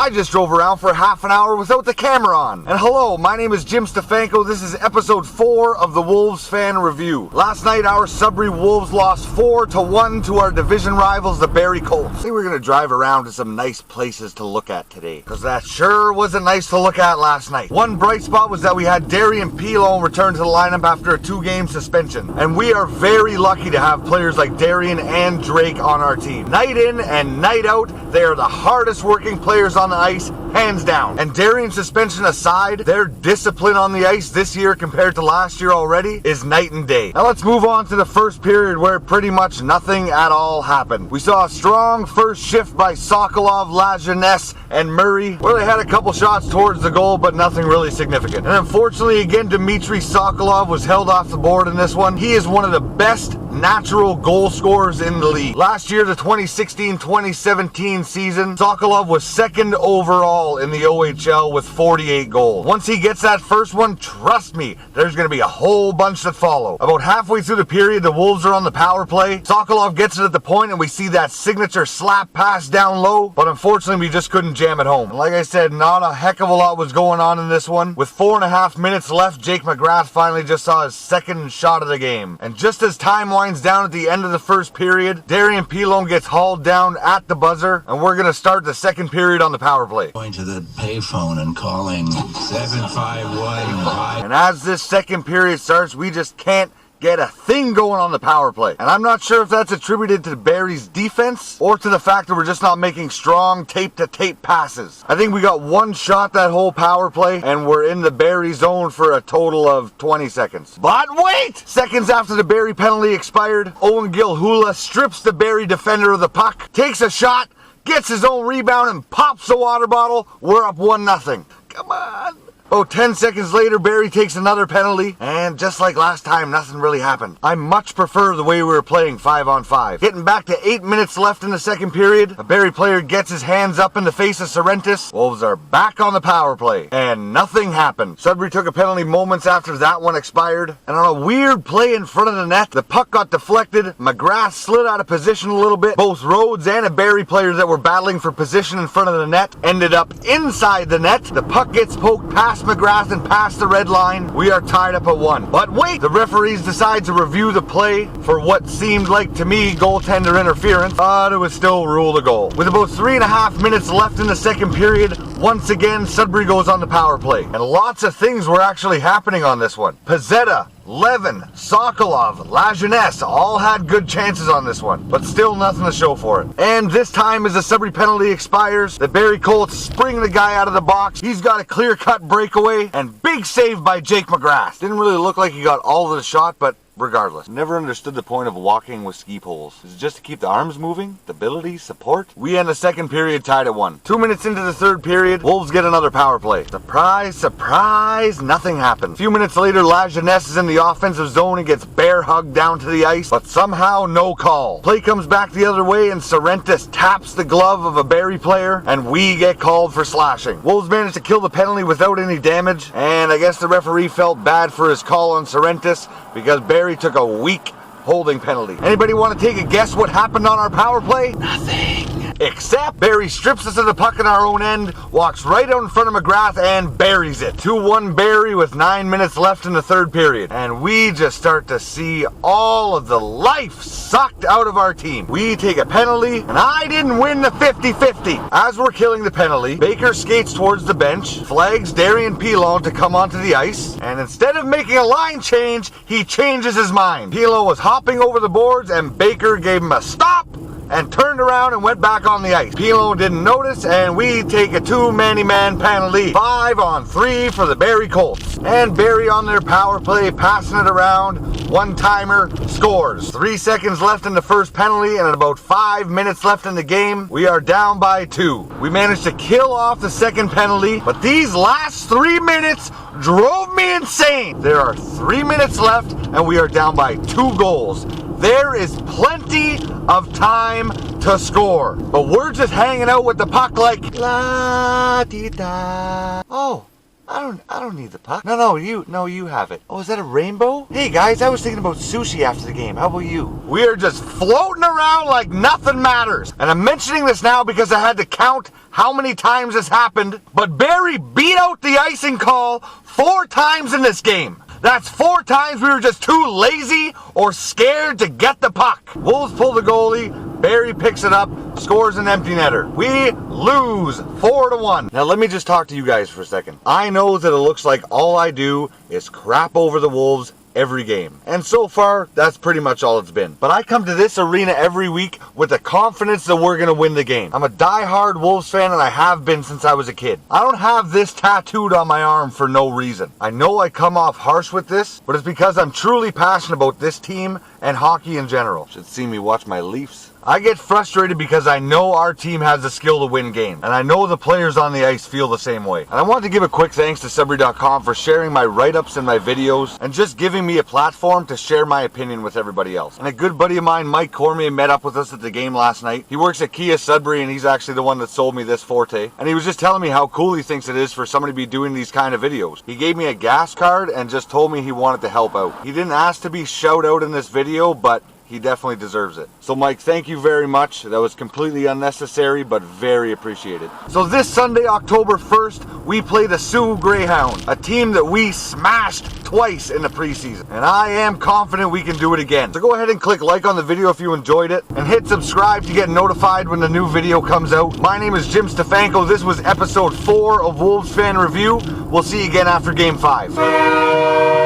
I just drove around for half an hour without the camera on. And hello, my name is Jim Stefanko. This is episode 4 of the Wolves Fan Review. Last night, our Sudbury Wolves lost 4-1 to our division rivals, the Barrie Colts. I think we're going to drive around to some nice places to look at today, because that sure wasn't nice to look at last night. One bright spot was that we had Darian Pilon return to the lineup after a 2-game suspension. And we are very lucky to have players like Darian and Drake on our team. Night in and night out, they are the hardest working players on the ice, hands down. And Darian's suspension aside, their discipline on the ice this year compared to last year already is night and day. Now let's move on to the first period, where pretty much nothing at all happened. We saw a strong first shift by Sokolov, Lajeunesse, and Murray, where they had a couple shots towards the goal, but nothing really significant. And unfortunately, again, Dmitry Sokolov was held off the board in this one. He is one of the best natural goal scorers in the league. Last year, the 2016-2017 season, Sokolov was second overall in the OHL with 48 goals. Once he gets that first one, trust me, there's going to be a whole bunch that follow. About halfway through the period, the Wolves are on the power play. Sokolov gets it at the point, and we see that signature slap pass down low, but unfortunately, we just couldn't jam it home. And like I said, not a heck of a lot was going on in this one. With 4.5 minutes left, Jake McGrath finally just saw his second shot of the game. And just as time winds down at the end of the first period, Darian Pilon gets hauled down at the buzzer, and we're going to start the second period on the power play. Going to the payphone and calling 751. And as this second period starts, we just can't get a thing going on the power play. And I'm not sure if that's attributed to Barrie's defense or to the fact that we're just not making strong tape-to-tape passes. I think we got one shot that whole power play, and we're in the Barrie zone for a total of 20 seconds. But wait! Seconds after the Barrie penalty expired, Owen Gilhula strips the Barrie defender of the puck, takes a shot, gets his own rebound, and pops the water bottle. We're up 1-0. Come on! About 10 seconds later, Barrie takes another penalty, and just like last time, nothing really happened. I much prefer the way we were playing 5-on-5. Getting back to 8 minutes left in the second period, a Barrie player gets his hands up in the face of Sorrentis. Wolves are back on the power play, and nothing happened. Sudbury took a penalty moments after that one expired, and on a weird play in front of the net, the puck got deflected, McGrath slid out of position a little bit. Both Rhodes and a Barrie player that were battling for position in front of the net ended up inside the net. The puck gets poked past McGrath and past the red line. We are tied up at 1. But wait! The referees decide to review the play for what seemed like, to me, goaltender interference, but it was still ruled a goal. With about 3.5 minutes left in the second period, once again, Sudbury goes on the power play. And lots of things were actually happening on this one. Pizzetta, Levin, Sokolov, Lajeunesse all had good chances on this one, but still nothing to show for it. And this time, as the Sudbury penalty expires, the Barrie Colts spring the guy out of the box. He's got a clear-cut breakaway, and big save by Jake McGrath. Didn't really look like he got all of the shot, but regardless, never understood the point of walking with ski poles. Is it just to keep the arms moving? Stability? Support? We end the second period tied at 1. 2 minutes into the third period, Wolves get another power play. Surprise, surprise, nothing happened. A few minutes later, Lajeunesse is in the offensive zone and gets bear hugged down to the ice, but somehow no call. Play comes back the other way, and Sorrentis taps the glove of a Barrie player, and we get called for slashing. Wolves managed to kill the penalty without any damage, and I guess the referee felt bad for his call on Sorrentis, because Barrie took a weak holding penalty. Anybody want to take a guess what happened on our power play? Nothing. Except Barrie strips us of the puck in our own end, walks right out in front of McGrath, and buries it. 2-1 Barrie with 9 minutes left in the third period. And we just start to see all of the life sucked out of our team. We take a penalty, and I didn't win the 50-50. As we're killing the penalty, Baker skates towards the bench, flags Darian Pilon to come onto the ice, and instead of making a line change, he changes his mind. Pilon was hopping over the boards, and Baker gave him a stop, and turned around and went back on the ice. Pilon didn't notice, and we take a 2-man penalty. 5-on-3 for the Barrie Colts. And Barrie on their power play, passing it around. One-timer, scores. 3 seconds left in the first penalty, and at about 5 minutes left in the game, we are down by 2. We managed to kill off the second penalty, but these last 3 minutes drove me insane. There are 3 minutes left, and we are down by 2 goals. There is plenty of time to score. But we're just hanging out with the puck like, la-di-da. Oh, I don't need the puck. No, you have it. Oh, is that a rainbow? Hey guys, I was thinking about sushi after the game. How about you? We are just floating around like nothing matters. And I'm mentioning this now because I had to count how many times this happened. But Barrie beat out the icing call 4 times in this game. That's 4 times we were just too lazy or scared to get the puck. Wolves pull the goalie, Barrie picks it up, scores an empty netter. We lose 4-1. Now let me just talk to you guys for a second. I know that it looks like all I do is crap over the Wolves every game. And so far, that's pretty much all it's been. But I come to this arena every week with the confidence that we're going to win the game. I'm a die-hard Wolves fan, and I have been since I was a kid. I don't have this tattooed on my arm for no reason. I know I come off harsh with this, but it's because I'm truly passionate about this team and hockey in general. Should see me watch my Leafs. I get frustrated because I know our team has the skill to win games, and I know the players on the ice feel the same way. And I want to give a quick thanks to SUDBURY.com for sharing my write-ups and my videos, and just giving me a platform to share my opinion with everybody else. And a good buddy of mine, Mike Cormier, met up with us at the game last night. He works at Kia Sudbury, and he's actually the one that sold me this Forte. And he was just telling me how cool he thinks it is for somebody to be doing these kind of videos. He gave me a gas card and just told me he wanted to help out. He didn't ask to be shout out in this video, but he definitely deserves it. So Mike, thank you very much. That was completely unnecessary, but very appreciated. So this Sunday, October 1st, we play the Sioux Greyhound, a team that we smashed twice in the preseason. And I am confident we can do it again. So go ahead and click like on the video if you enjoyed it, and hit subscribe to get notified when the new video comes out. My name is Jim Stefanko. This was episode 4 of Wolves Fan Review. We'll see you again after Game 5.